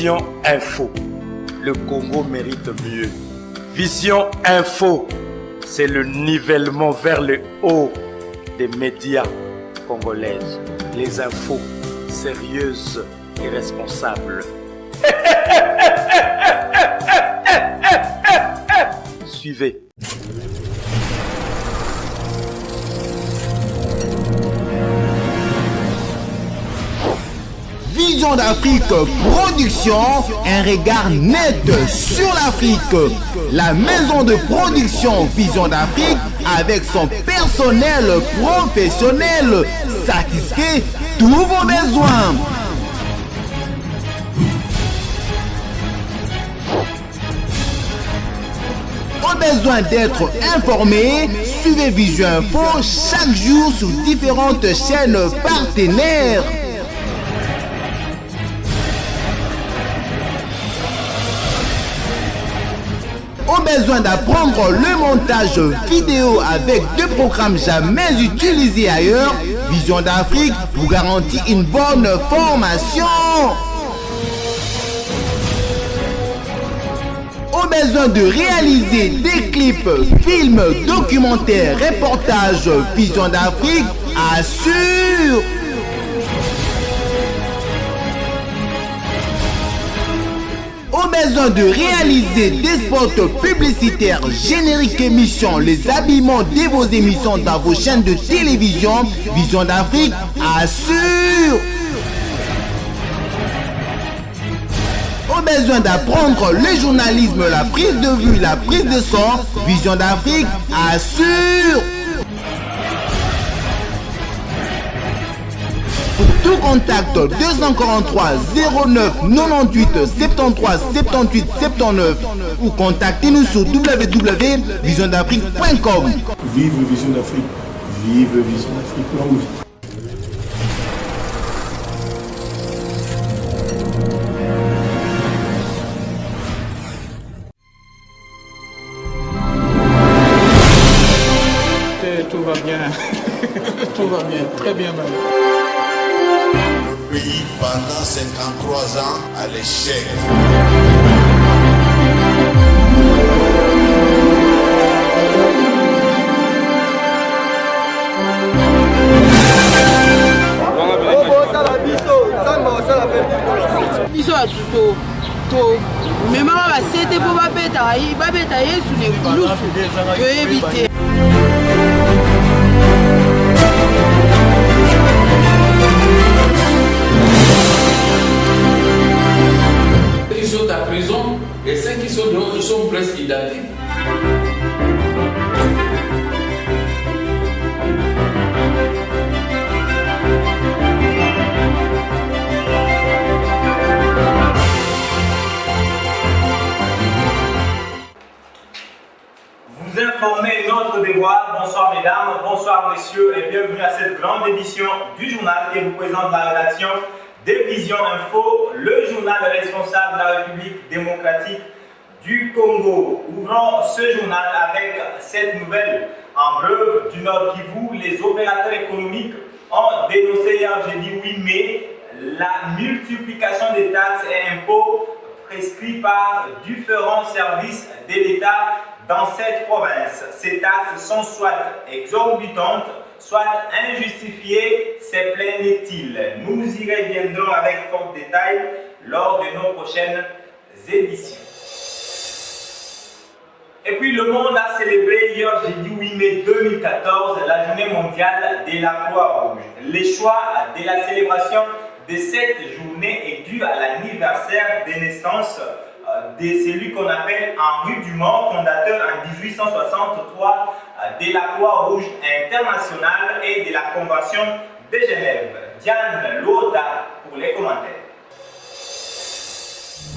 Vision Info. Le Congo mérite mieux. Vision Info, c'est le nivellement vers le haut des médias congolaises. Les infos sérieuses et responsables. Suivez. Vision d'Afrique Production, un regard net sur l'Afrique. La maison de production Vision d'Afrique avec son personnel professionnel satisfait tous vos besoins. Au besoin d'être informé, suivez Vision Info chaque jour sur différentes chaînes partenaires. Au besoin d'apprendre le montage vidéo avec deux programmes jamais utilisés ailleurs, Vision d'Afrique vous garantit une bonne formation. Au besoin de réaliser des clips, films, documentaires, reportages, Vision d'Afrique assure. Au besoin de réaliser des spots publicitaires, génériques émissions, les habillements de vos émissions dans vos chaînes de télévision, Vision d'Afrique assure. Au besoin d'apprendre le journalisme, la prise de vue, la prise de son, Vision d'Afrique assure. Tout contact 243 09 98 73 78 79 ou contactez-nous sur www.visiondafrique.com. Vive Vision d'Afrique, vive Vision d'Afrique. Tout va bien, tout va bien, très bien même. Le pays pendant 53 ans à l'échec. biso atuto to memaka basete mpo babeta yesu na ekulusu toyebi te. Ils sont à prison et ceux qui sont dehors ils sont presque identiques. Vous informer notre devoir. Bonsoir mesdames, bonsoir messieurs et bienvenue à cette grande émission du journal qui vous présente la rédaction de Vision Info, le journal responsable de la République démocratique du Congo. Ouvrons ce journal avec cette nouvelle en bref du Nord Kivu. Les opérateurs économiques ont dénoncé hier jeudi 8 mai la multiplication des taxes et impôts prescrits par différents services de l'État dans cette province. Ces taxes sont soit exorbitantes, soit injustifiées, se plaignent-ils. Nous y reviendrons avec fort détail lors de nos prochaines éditions. Et puis le monde a célébré hier jeudi 8 mai 2014 la journée mondiale de la Croix-Rouge. Le choix de la célébration de cette journée est dû à l'anniversaire de naissance de celui qu'on appelle Henri Dumont, fondateur en 1863 de la Croix-Rouge internationale et de la Convention de Genève. Diane Loda pour les commentaires.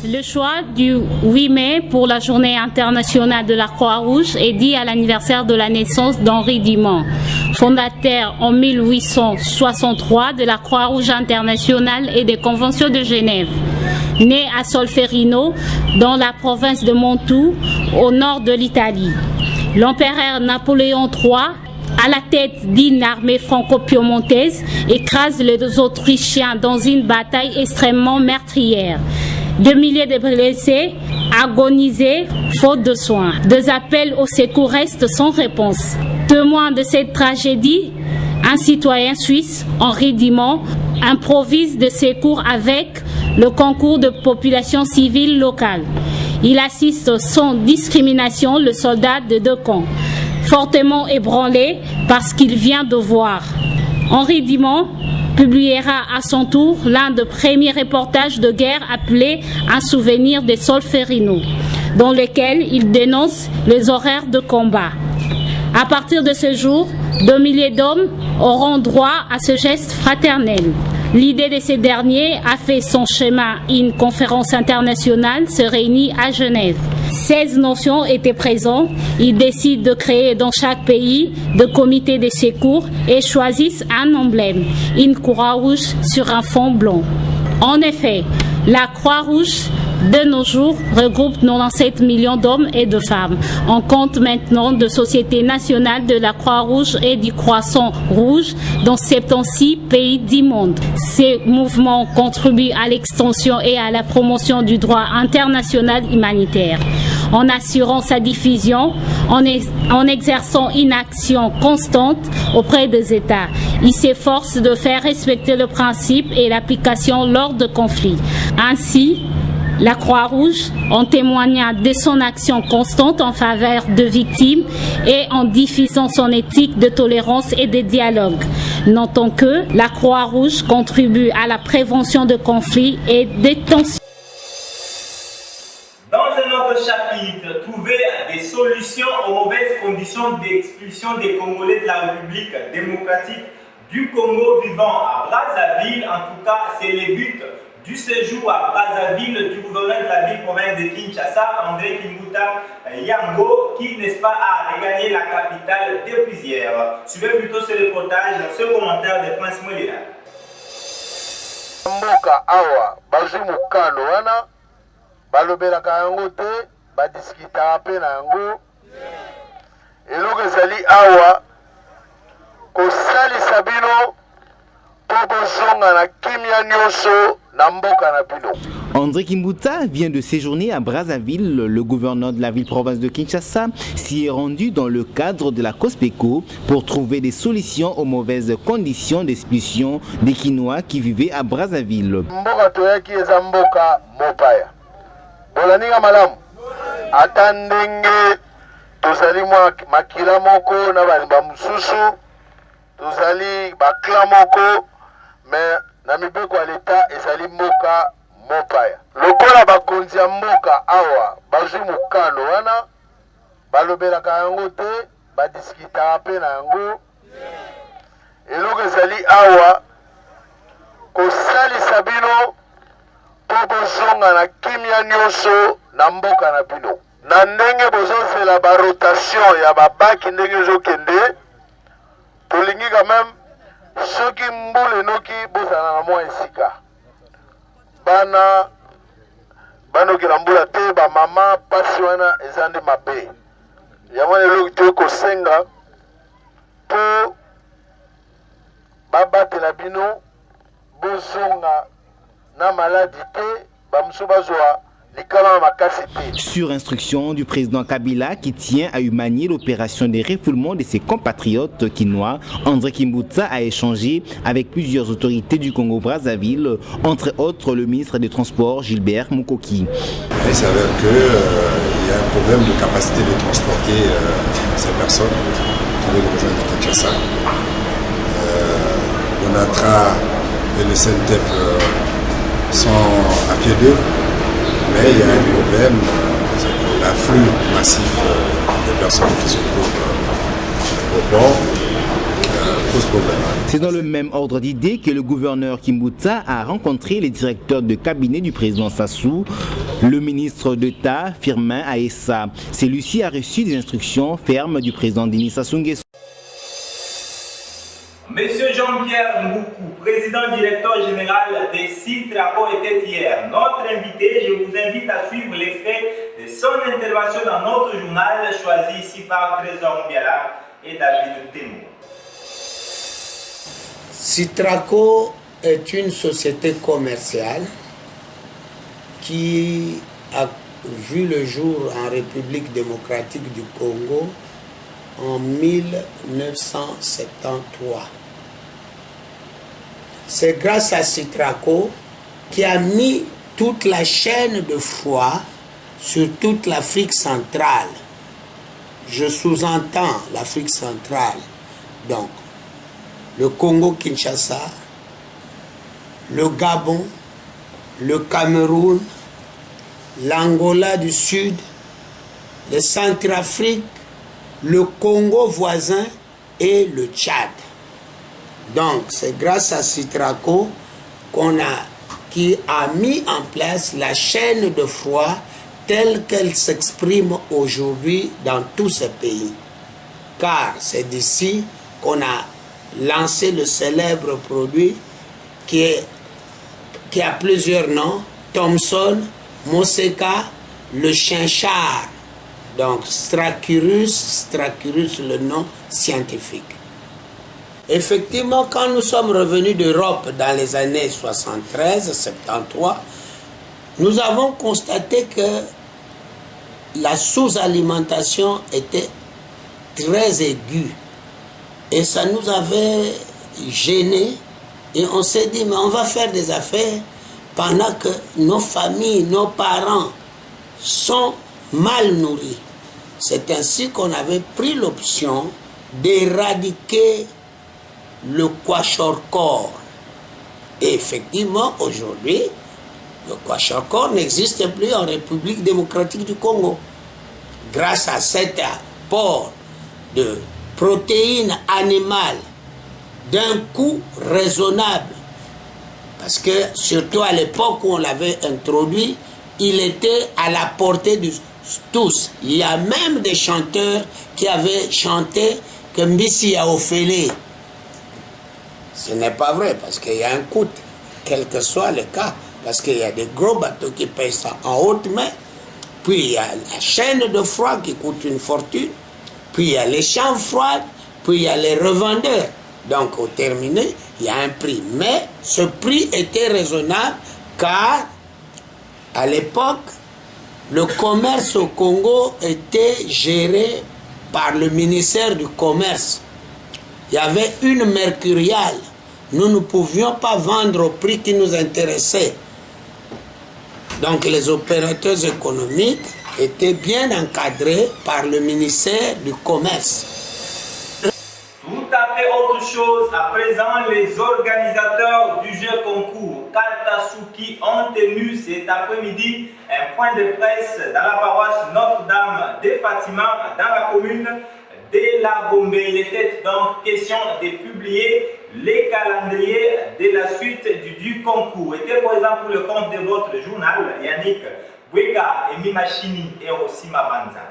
Le choix du 8 mai pour la journée internationale de la Croix-Rouge est dit à l'anniversaire de la naissance d'Henri Dumont, fondateur en 1863 de la Croix-Rouge internationale et des conventions de Genève. Né à Solferino, dans la province de Mantoue, au nord de l'Italie. L'empereur Napoléon III, à la tête d'une armée franco-piemontaise, écrase les Autrichiens dans une bataille extrêmement meurtrière. Des milliers de blessés agonisés faute de soins. Des appels au secours restent sans réponse. Témoin de cette tragédie, un citoyen suisse, Henri Dimon, improvise des secours avec le concours de population civile locale. Il assiste sans discrimination le soldat de deux camps, fortement ébranlé parce qu'il vient de voir. Henri Dimon publiera à son tour l'un des premiers reportages de guerre appelé Un souvenir des Solferino, dans lequel il dénonce les horaires de combat. À partir de ce jour, 2 milliers d'hommes auront droit à ce geste fraternel. L'idée de ces derniers a fait son chemin. Une conférence internationale se réunit à Genève. 16 nations étaient présentes. Ils décident de créer dans chaque pays des comités de secours et choisissent un emblème, une croix rouge sur un fond blanc. En effet, la Croix-Rouge de nos jours regroupe 97 millions d'hommes et de femmes. On compte maintenant de sociétés nationales de la Croix-Rouge et du Croissant Rouge dans 76 pays du monde. Ces mouvements contribuent à l'extension et à la promotion du droit international humanitaire. En assurant sa diffusion, en exerçant une action constante auprès des États. Il s'efforce de faire respecter le principe et l'application lors de conflits. Ainsi, la Croix-Rouge, en témoignant de son action constante en faveur de victimes et en diffusant son éthique de tolérance et de dialogue. Notons que la Croix-Rouge contribue à la prévention de conflits et de tensions. Dans un autre chapitre, trouver des solutions aux mauvaises conditions d'expulsion des Congolais de la République démocratique du Congo vivant à Brazzaville. En tout cas, c'est le but du séjour à Brazzaville du gouverneur de la ville-province de Kinshasa, André Kimbuta Yango, qui, n'est-ce pas, a regagné la capitale depuis hier. Suivez plutôt ce reportage, ce commentaire de Prince Moulina. Mboka awa bazwi mokano wana balobelaka yango te badiskitaka mpe na yango eloko ezali awa kosalisa bino mpo bozonga na kimia nyonso na mboka na bino. André Kimbuta vient de séjourner à Brazzaville. Le gouverneur de la ville-province de Kinshasa s'y est rendu dans le cadre de la COSPECO pour trouver des solutions aux mauvaises conditions d'expulsion des Kinois qui vivaient à Brazzaville. Mboka toyaki eza mboka mopaya. Bolaninga malamu. Ata ndenge tozali makila moko na balimba mosusu, tozali bakla moko, mais na mibeko ya leta ezali mboka mopaya. Lokola bakonzi ya mboka awa bazwi mokano wana balobelaka yango te badiskitaka mpe na yango eloko ezali awa kosalisa bino mpo bozonga na kimia nyonso na mboka na bino na ndenge bozozela barotation ya babaki ndenge ezokende. Tolingi quand même soki mbula enoki bozala na mwa esika banokela mbula te bamama pasi wana eza nde mabe yango eloko te kosenga mpo babatela bino bozonga na maladi te bamosusu bazwa. Sur instruction du président Kabila qui tient à humanier l'opération de refoulement de ses compatriotes kinois, André Kimbuta a échangé avec plusieurs autorités du Congo-Brazzaville, entre autres le ministre des Transports Gilbert Mukoki. Il s'avère qu'il y a un problème de capacité de transporter ces personnes qui veulent rejoindre Kinshasa. Onatra et le CNTF sont à pied d'œuvre. Mais il y a un problème, c'est l'afflux massif des personnes qui se trouvent au port pose problème. C'est dans le même ordre d'idée que le gouverneur Kimbuta a rencontré les directeurs de cabinet du président Sassou, le ministre d'État Firmin Aessa. Celui-ci a reçu des instructions fermes du président Denis Sassou Nguesso. Monsieur Jean-Pierre Mboukou, président directeur général des Citraco, était hier notre invité. Je vous invite à suivre l'extrait de son intervention dans notre journal choisi ici par Trésor Mbiala et David Temou. Citraco est une société commerciale qui a vu le jour en République démocratique du Congo en 1973. C'est grâce à Citraco qui a mis toute la chaîne de froid sur toute l'Afrique centrale. Je sous-entends l'Afrique centrale. Donc, le Congo-Kinshasa, le Gabon, le Cameroun, l'Angola du Sud, le Centrafrique, le Congo voisin et le Tchad. Donc, c'est grâce à Citraco qui a mis en place la chaîne de froid telle qu'elle s'exprime aujourd'hui dans tous ces pays. Car c'est d'ici qu'on a lancé le célèbre produit qui a plusieurs noms, Thomson, Moseka, le chinchard. Donc Stachyrus le nom scientifique. Effectivement, quand nous sommes revenus d'Europe dans les années 73-73, nous avons constaté que la sous-alimentation était très aiguë. Et ça nous avait gênés. Et on s'est dit, mais on va faire des affaires pendant que nos familles, nos parents sont mal nourris. C'est ainsi qu'on avait pris l'option d'éradiquer le kwashiorkor. Et effectivement, aujourd'hui, le kwashiorkor n'existe plus en République démocratique du Congo. Grâce à cet apport de protéines animales d'un coût raisonnable. Parce que, surtout à l'époque où on l'avait introduit, il était à la portée de tous. Il y a même des chanteurs qui avaient chanté que Mbisi a Ophélie. Ce n'est pas vrai, parce qu'il y a un coût, quel que soit le cas, parce qu'il y a des gros bateaux qui payent ça en haute main, puis il y a la chaîne de froid qui coûte une fortune, puis il y a les champs froids, puis il y a les revendeurs. Donc au terminé, il y a un prix. Mais ce prix était raisonnable car à l'époque, le commerce au Congo était géré par le ministère du Commerce. Il y avait une mercuriale. Nous ne pouvions pas vendre au prix qui nous intéressait. Donc les opérateurs économiques étaient bien encadrés par le ministère du Commerce. Tout à fait autre chose. À présent, les organisateurs du jeu concours Katasuki ont tenu cet après-midi un point de presse dans la paroisse Notre-Dame de Fatima, dans la commune de la Gombe. Il était donc question de publier les calendriers de la suite du concours. Était présent pour le compte de votre journal, Yannick Bweka, Emi Machini et Rosima Banza.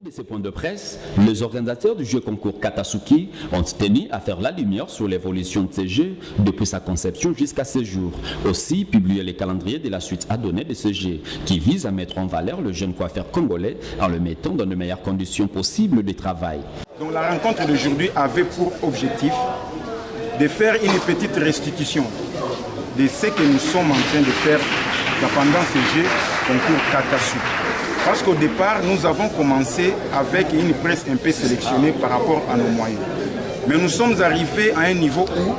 De ces points de presse, les organisateurs du jeu concours Katasuki ont tenu à faire la lumière sur l'évolution de ces jeux depuis sa conception jusqu'à ce jour. Aussi, publier les calendriers de la suite à donner de ce jeu qui vise à mettre en valeur le jeune coiffeur congolais en le mettant dans les meilleures conditions possibles de travail. Donc la rencontre d'aujourd'hui avait pour objectif de faire une petite restitution de ce que nous sommes en train de faire pendant ce jeu concours Katasuki. Parce qu'au départ, nous avons commencé avec une presse un peu sélectionnée par rapport à nos moyens. Mais nous sommes arrivés à un niveau où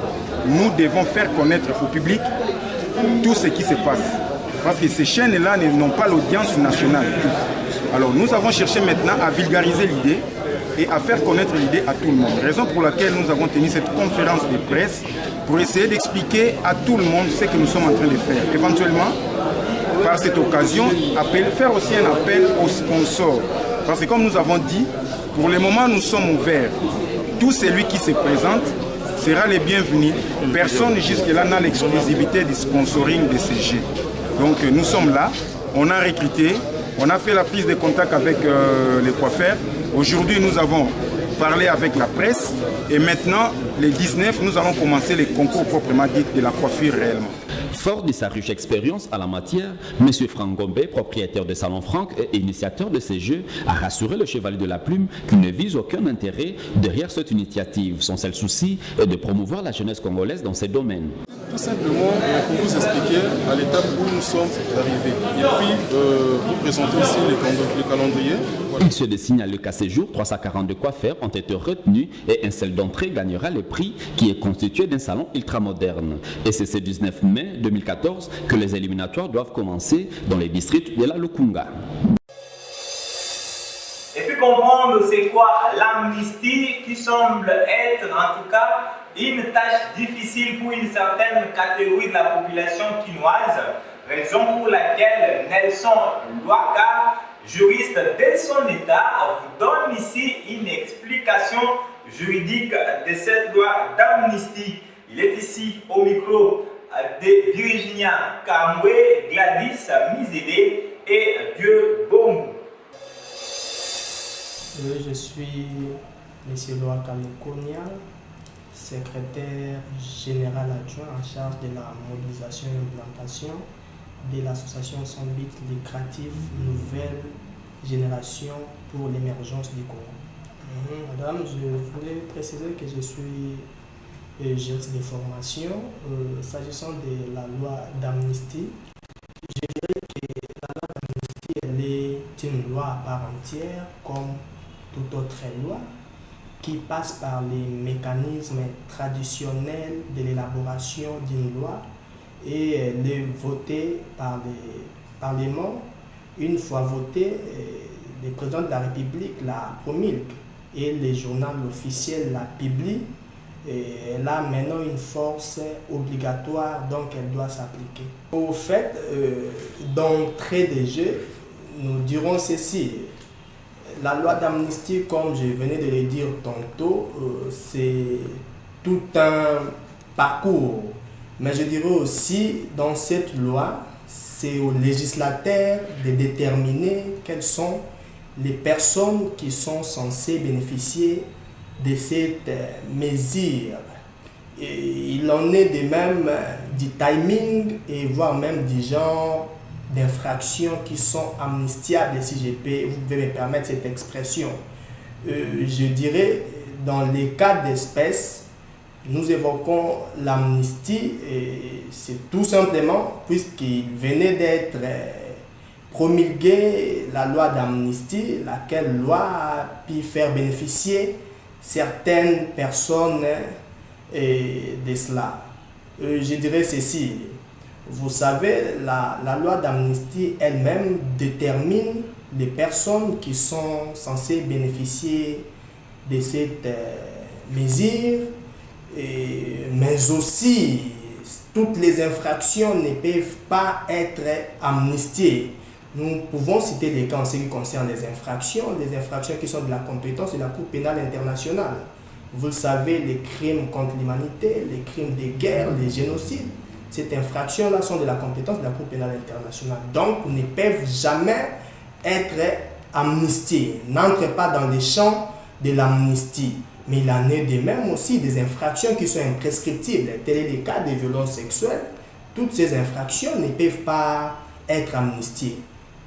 nous devons faire connaître au public tout ce qui se passe. Parce que ces chaînes-là n'ont pas l'audience nationale. Alors nous avons cherché maintenant à vulgariser l'idée et à faire connaître l'idée à tout le monde. Raison pour laquelle nous avons tenu cette conférence de presse pour essayer d'expliquer à tout le monde ce que nous sommes en train de faire. Éventuellement, par cette occasion, faire aussi un appel aux sponsors. Parce que comme nous avons dit, pour le moment nous sommes ouverts. Tout celui qui se présente sera le bienvenu. Personne jusque-là n'a l'exclusivité du sponsoring de ces jeux. Donc nous sommes là, on a recruté, on a fait la prise de contact avec les coiffeurs. Aujourd'hui nous avons parlé avec la presse et maintenant, les 19, nous allons commencer les concours proprement dit de la coiffure réellement. Fort de sa riche expérience à la matière, M. Franck Gombe, propriétaire de Salon Franck et initiateur de ces jeux, a rassuré le Chevalier de la Plume qu'il ne vise aucun intérêt derrière cette initiative. Son seul souci est de promouvoir la jeunesse congolaise dans ces domaines. Tout simplement pour vous expliquer à l'étape où nous sommes arrivés. Et puis vous présenter aussi le calendrier. Voilà. Il se signale qu'à ces jours, 342 coiffeurs ont été retenus et un seul d'entre eux gagnera le prix qui est constitué d'un salon ultramoderne. Et c'est ce 19 mai 2014 que les éliminatoires doivent commencer dans les districts de la Lukunga. Et puis comprendre c'est quoi l'amnistie qui semble être en tout cas une tâche difficile pour une certaine catégorie de la population quinoise, raison pour laquelle Nelson Luaka, juriste de son État, vous donne ici une explication juridique de cette loi d'amnistie. Il est ici au micro de Virginia Kamwe, Gladys Mizele et Dieu Bongo. Je suis M. Luaka Lukonia, secrétaire général adjoint en charge de la mobilisation et implantation de l'association sans but lucratif Nouvelle Génération pour l'émergence du Congo. Madame, je voulais préciser que je suis juriste de formation. S'agissant de la loi d'amnistie, je dirais que la loi d'amnistie est une loi à part entière comme toute autre loi qui passe par les mécanismes traditionnels de l'élaboration d'une loi et elle est votée par le Parlement. Une fois votée, le président de la République la promulgue et le journal officiel la publie. Et elle a maintenant une force obligatoire, donc elle doit s'appliquer. Au fait, d'entrée de jeu, nous dirons ceci. La loi d'amnistie, comme je venais de le dire tantôt, c'est tout un parcours. Mais je dirais aussi, dans cette loi, c'est au législateur de déterminer quelles sont les personnes qui sont censées bénéficier de cette mesure. Et il en est de même du timing et voire même du genre d'infractions qui sont amnistiables, si vous pouvez me permettre cette expression. Je dirais, dans les cas d'espèce, nous évoquons l'amnistie et c'est tout simplement, puisqu'il venait d'être promulguée la loi d'amnistie, laquelle loi a pu faire bénéficier certaines personnes de cela. Je dirais ceci. Vous savez, la loi d'amnistie elle-même détermine les personnes qui sont censées bénéficier de cette mesure, mais aussi toutes les infractions ne peuvent pas être amnistiées. Nous pouvons citer des cas en ce qui concerne les infractions qui sont de la compétence de la Cour pénale internationale. Vous le savez, les crimes contre l'humanité, les crimes de guerre, les génocides, ces infractions-là sont de la compétence de la Cour pénale internationale. Donc, ne peuvent jamais être amnistiées, n'entrent pas dans les champs de l'amnistie. Mais il en est de même aussi des infractions qui sont imprescriptibles. Tel est le cas des violences sexuelles. Toutes ces infractions ne peuvent pas être amnistiées.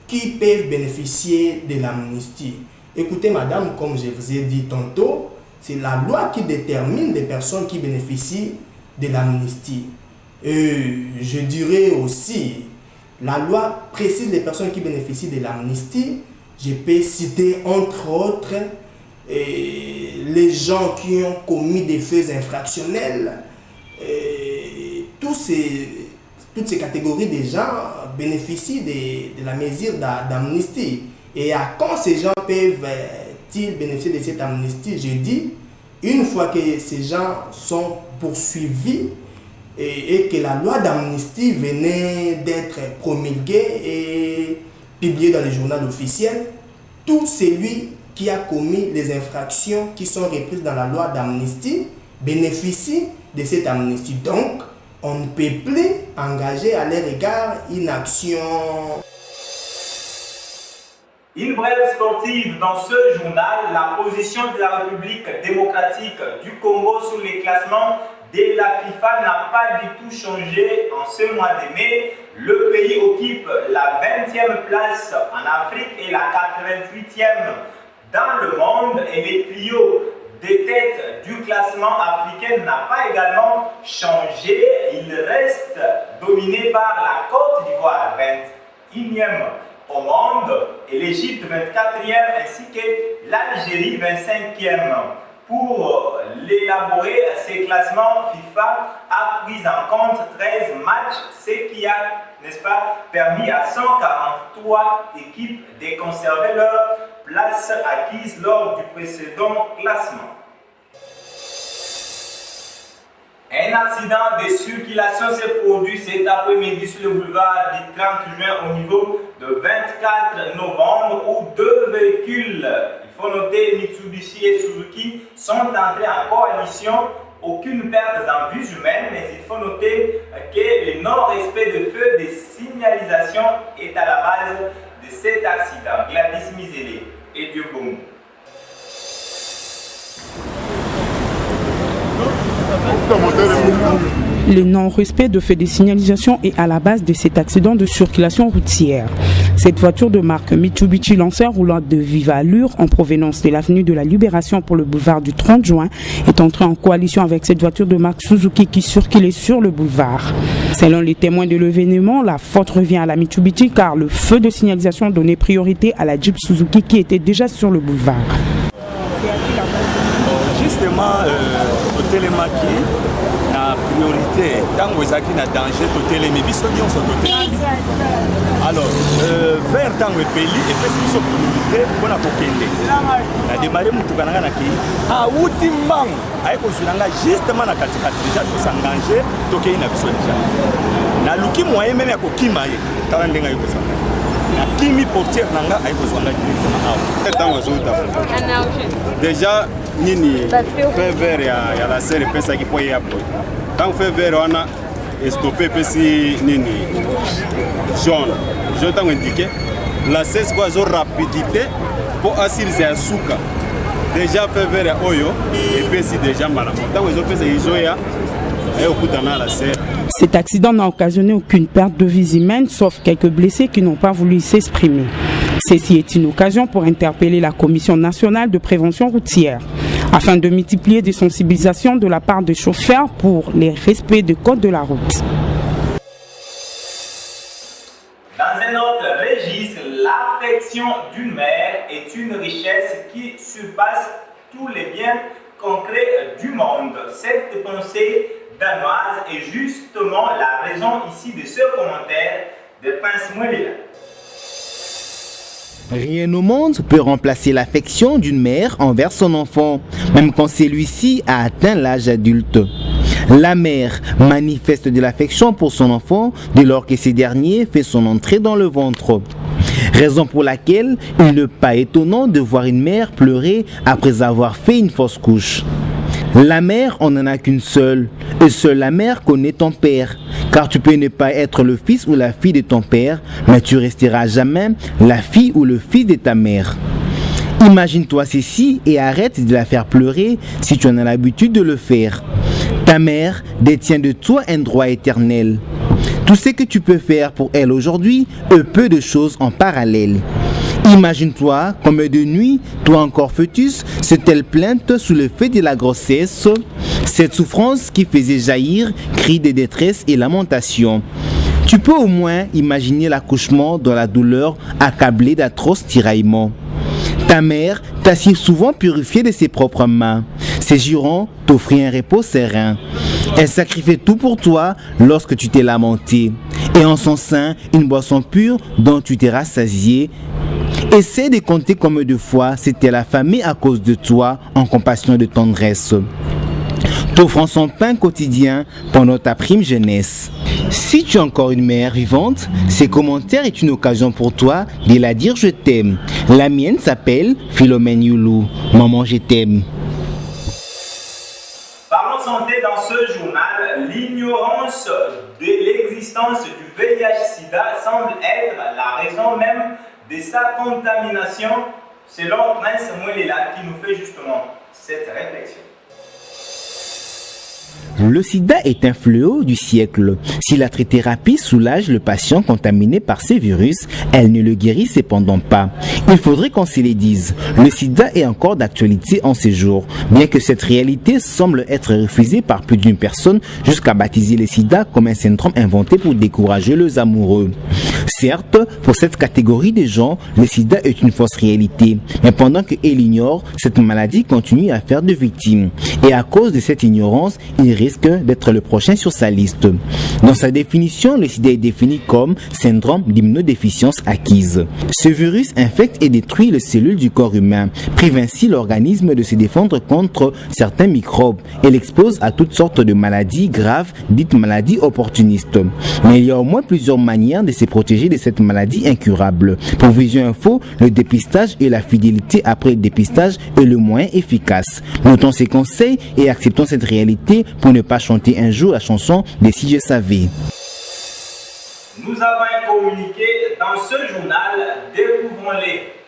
Qui peuvent bénéficier de l'amnistie? Écoutez, madame, comme je vous ai dit tantôt, c'est la loi qui détermine les personnes qui bénéficient de l'amnistie. Je dirais aussi, la loi précise les personnes qui bénéficient de l'amnistie. Je peux citer entre autres les gens qui ont commis des faits infractionnels. Toutes ces catégories de gens bénéficient de la mesure d'amnistie. Et à quand ces gens peuvent-ils bénéficier de cette amnistie? Je dis, une fois que ces gens sont poursuivis et que la loi d'amnistie venait d'être promulguée et publiée dans le journal officiel, tout celui qui a commis les infractions qui sont reprises dans la loi d'amnistie bénéficie de cette amnistie. Donc, on ne peut plus engager à leur égard une action. Une brève sportive dans ce journal, la position de la République démocratique du Congo sur les classements de la FIFA n'a pas du tout changé en ce mois de mai. Le pays occupe la 20e place en Afrique et la 88e dans le monde, et les plios des têtes du classement africain n'a pas également changé. Il reste dominé par la Côte d'Ivoire, 21e au monde, et l'Égypte, 24e, ainsi que l'Algérie, 25e. Pour l'élaborer, ces classements, FIFA a pris en compte 13 matchs, ce qui a, n'est-ce pas, permis à 143 équipes de conserver leur place acquise lors du précédent classement. Un accident de circulation s'est produit cet après-midi sur le boulevard du 30 juin au niveau de 24 novembre où deux véhicules, il faut noter Mitsubishi et Suzuki, sont entrés en coalition. Aucune perte en vues humaines, mais il faut noter que le non-respect de feu des signalisations est à la base de cet accident. Gladys Misélé et Dieu bon. Le non-respect de feu des signalisations est à la base de cet accident de circulation routière. Cette voiture de marque Mitsubishi Lancer roulant de vive allure en provenance de l'avenue de la Libération pour le boulevard du 30 juin est entrée en coalition avec cette voiture de marque Suzuki qui circulait sur le boulevard. Selon les témoins de l'événement, la faute revient à la Mitsubishi car le feu de signalisation donnait priorité à la Jeep Suzuki qui était déjà sur le boulevard. Justement, au télémaki, la priorité, tant que vous avez un danger, au télémébi, ce qui sont au télémébi. Alors, vers tant que pays, et puis si sont priorité, on a pour qu'il la démarrer, nous avons un qui a outimang, avec justement la catégorie déjà tout s'engager, tout qu'il y a une action déjà. Na luki moyen même à Kokimaye, quand on a eu besoin. Kimi portière nanga a besoin de déjà nini fait vert ya la serre pesa qui poye ya boy tant fait vert on a stoppé pesi nini jaune je t'ai indiqué la cesse quoi zo rapidité pour assurer c'est asuka déjà fait vert oyo et pesi déjà malamu tant zo pesa izoya et au kutana la serre. Cet accident n'a occasionné aucune perte de vie humaine, sauf quelques blessés qui n'ont pas voulu s'exprimer. Ceci est une occasion pour interpeller la Commission nationale de prévention routière, afin de multiplier des sensibilisations de la part des chauffeurs pour les respects des codes de la route. Dans un autre registre, l'affection d'une mère est une richesse qui surpasse tous les biens concrets du monde. Cette pensée danoise est justement la raison ici de ce commentaire de Prince Mouelia. Rien au monde peut remplacer l'affection d'une mère envers son enfant, même quand celui-ci a atteint l'âge adulte. La mère manifeste de l'affection pour son enfant dès lors que ce dernier fait son entrée dans le ventre. Raison pour laquelle il n'est pas étonnant de voir une mère pleurer après avoir fait une fausse couche. La mère, on n'en a qu'une seule, et seule la mère connaît ton père, car tu peux ne pas être le fils ou la fille de ton père, mais tu resteras jamais la fille ou le fils de ta mère. Imagine-toi ceci et arrête de la faire pleurer si tu en as l'habitude de le faire. Ta mère détient de toi un droit éternel. Tout ce que tu peux faire pour elle aujourd'hui est peu de choses en parallèle. Imagine-toi combien de nuits, toi encore fœtus, s'est-elle plainte sous le fait de la grossesse, cette souffrance qui faisait jaillir cris de détresse et lamentations. Tu peux au moins imaginer l'accouchement dans la douleur accablée d'atroces tiraillements. Ta mère t'a si souvent purifié de ses propres mains, ses jurons t'offrir un repos serein. Elle sacrifiait tout pour toi lorsque tu t'es lamenté, et en son sein une boisson pure dont tu t'es rassasié. Essaie de compter combien de fois c'était la famille à cause de toi en compassion et de tendresse, t'offrant son pain quotidien pendant ta prime jeunesse. Si tu es encore une mère vivante, ces commentaires est une occasion pour toi de la dire je t'aime. La mienne s'appelle Philomène Youlou. Maman, je t'aime. Parlons santé dans ce journal. L'ignorance de l'existence du VIH-Sida semble être la raison même de sa contamination, selon Prince Mouelela qui nous fait justement cette réflexion. Le sida est un fléau du siècle. Si la trithérapie soulage le patient contaminé par ces virus, elle ne le guérit cependant pas. Il faudrait qu'on se les dise. Le sida est encore d'actualité en ces jours, bien que cette réalité semble être refusée par plus d'une personne jusqu'à baptiser le sida comme un syndrome inventé pour décourager les amoureux. Certes, pour cette catégorie de gens, le sida est une fausse réalité. Mais pendant qu'elle ignore, cette maladie continue à faire de victimes. Et à cause de cette ignorance, il risque d'être le prochain sur sa liste. Dans sa définition, le sida est défini comme syndrome d'immunodéficience acquise. Ce virus infecte et détruit les cellules du corps humain, prive ainsi l'organisme de se défendre contre certains microbes et l'expose à toutes sortes de maladies graves, dites maladies opportunistes. Mais il y a au moins plusieurs manières de se protéger de cette maladie incurable. Pour Vision Info, le dépistage et la fidélité après le dépistage est le moyen efficace. Notons ces conseils et acceptons cette réalité pour ne pas chanter un jour la chanson des Si je savais. Nous avons un communiqué dans ce journal, découvrons-les.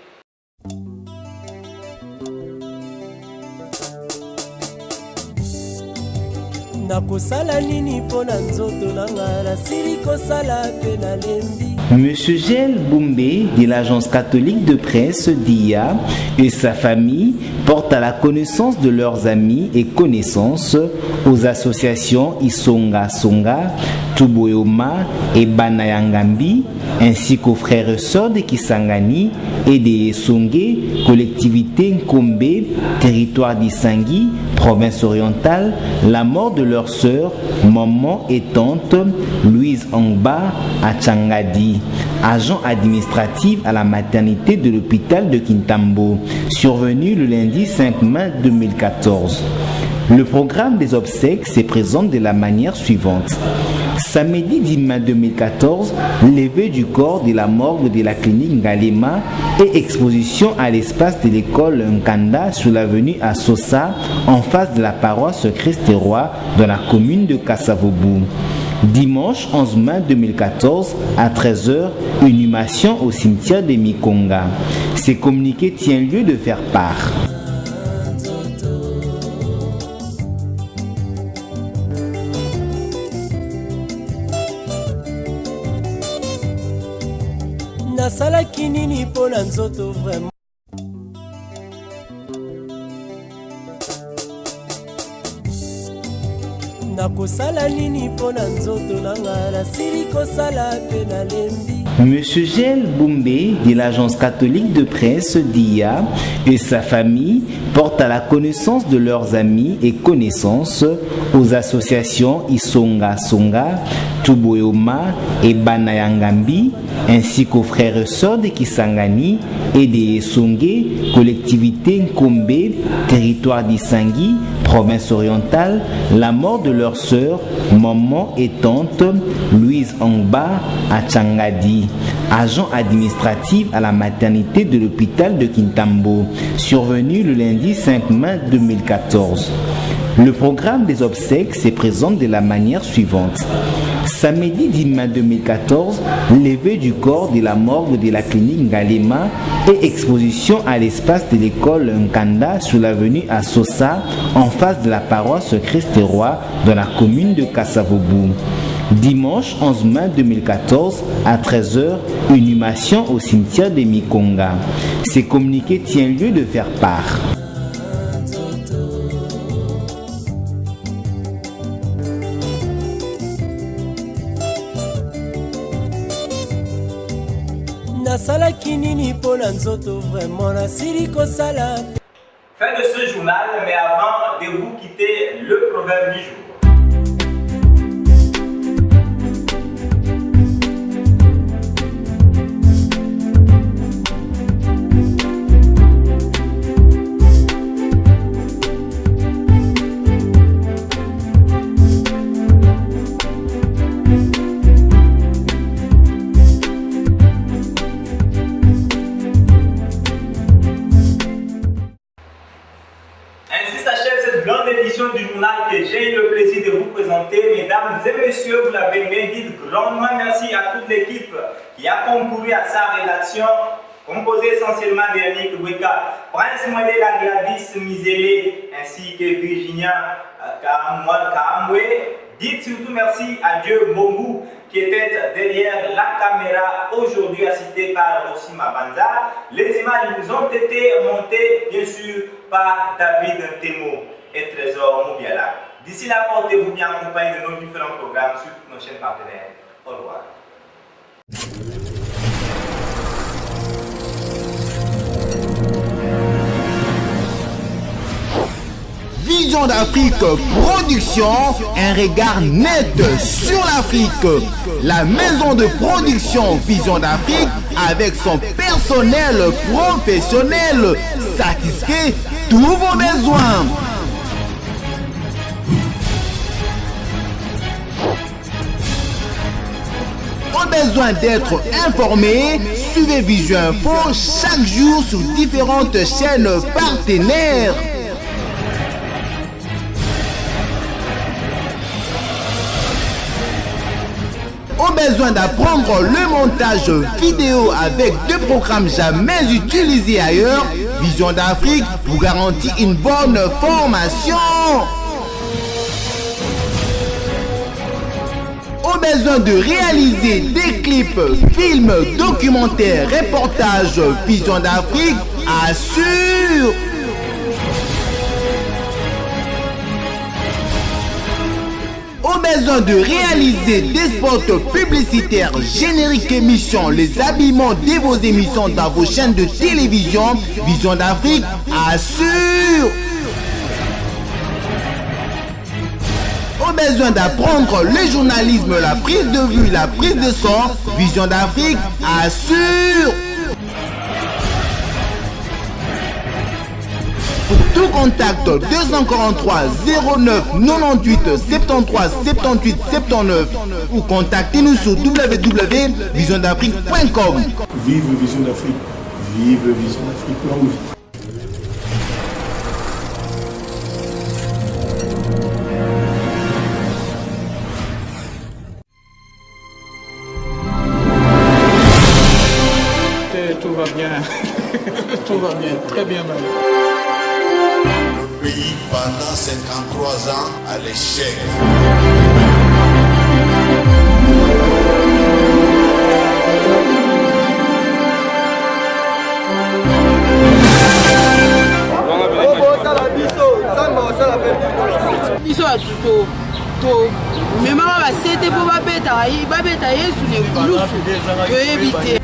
Monsieur Gel Boumbé de l'agence catholique de presse DIA et sa famille portent à la connaissance de leurs amis et connaissances aux associations Isonga Songa, Tuboyoma et Banayangambi, ainsi qu'aux frères et sœurs de Kisangani et des Songé, collectivité Nkombe, territoire d'Isangui, province orientale, la mort de leur sœur, maman et tante Louise Angba à Tchangadi, agent administratif à la maternité de l'hôpital de Kintambo, survenu le lundi 5 mai 2014. Le programme des obsèques se présente de la manière suivante. Samedi 10 mai 2014, levée du corps de la morgue de la clinique Ngalema et exposition à l'espace de l'école Nkanda sur l'avenue Assosa en face de la paroisse Christ-Roi dans la commune de Kassavobu. Dimanche 11 mai 2014 à 13h, inhumation au cimetière de Mikonga. Ce communiqué tient lieu de faire part. Monsieur Gel Boumbé de l'agence catholique de presse DIA et sa famille portent à la connaissance de leurs amis et connaissances aux associations Isonga Songa, Tuboyoma et Banayangambi, ainsi qu'aux frères et sœurs de Kisangani et des Songé, collectivité Nkombe, territoire d'Isangui, province orientale, la mort de leur sœur, maman et tante Louise Angba à Tchangadi, agent administratif à la maternité de l'hôpital de Kintambo, survenu le lundi 5 mai 2014. Le programme des obsèques se présente de la manière suivante. Samedi 10 mai 2014, levée du corps de la morgue de la clinique Ngalema et exposition à l'espace de l'école Nkanda sur l'avenue Assosa en face de la paroisse Christ-Roi dans la commune de Kassavobu. Dimanche 11 mai 2014 à 13h, inhumation au cimetière de Mikonga. Ce communiqué tient lieu de faire part. Fin de ce journal, mais avant de vous quitter, le proverbe du jour. Du journal que j'ai eu le plaisir de vous présenter. Mesdames et messieurs, vous l'avez bien dit, grandement merci à toute l'équipe qui a concouru à sa rédaction. composé essentiellement d'Yannick Boueka, Prince Mandela, Gladys Mizele, ainsi que Virginia Karamwe. Dites surtout merci à Dieu Mbongu qui était derrière la caméra aujourd'hui, assisté par Osima Banza. Les images nous ont été montées bien sûr par David Temo et Trésor Moubiala. D'ici là, portez-vous bien en compagnie de nos différents programmes sur nos chaînes partenaires. Au revoir. Vision d'Afrique Production, un regard net sur l'Afrique. La maison de production Vision d'Afrique avec son personnel professionnel satisfait tous vos besoins. Au besoin d'être informé, suivez Vision Info chaque jour sur différentes chaînes partenaires. Au besoin d'apprendre le montage vidéo avec deux programmes jamais utilisés ailleurs, Vision d'Afrique vous garantit une bonne formation. Au besoin de réaliser des clips, films, documentaires, reportages, Vision d'Afrique assure. Au besoin de réaliser des spots publicitaires, génériques émissions, les habillements de vos émissions dans vos chaînes de télévision, Vision d'Afrique assure. Au besoin d'apprendre le journalisme, la prise de vue, la prise de son, Vision d'Afrique assure. Pour tout contact 243 09 98 73 78 79 ou contactez-nous sur www.visiondafrique.com. Vive Vision d'Afrique, vive Vision d'Afrique, longue vie. Tout va bien, tout va bien, très bien même. Le pays pendant 53 ans à l'échec. biso to memaka basete mpo babeta yesu na ekulusu toyebi te.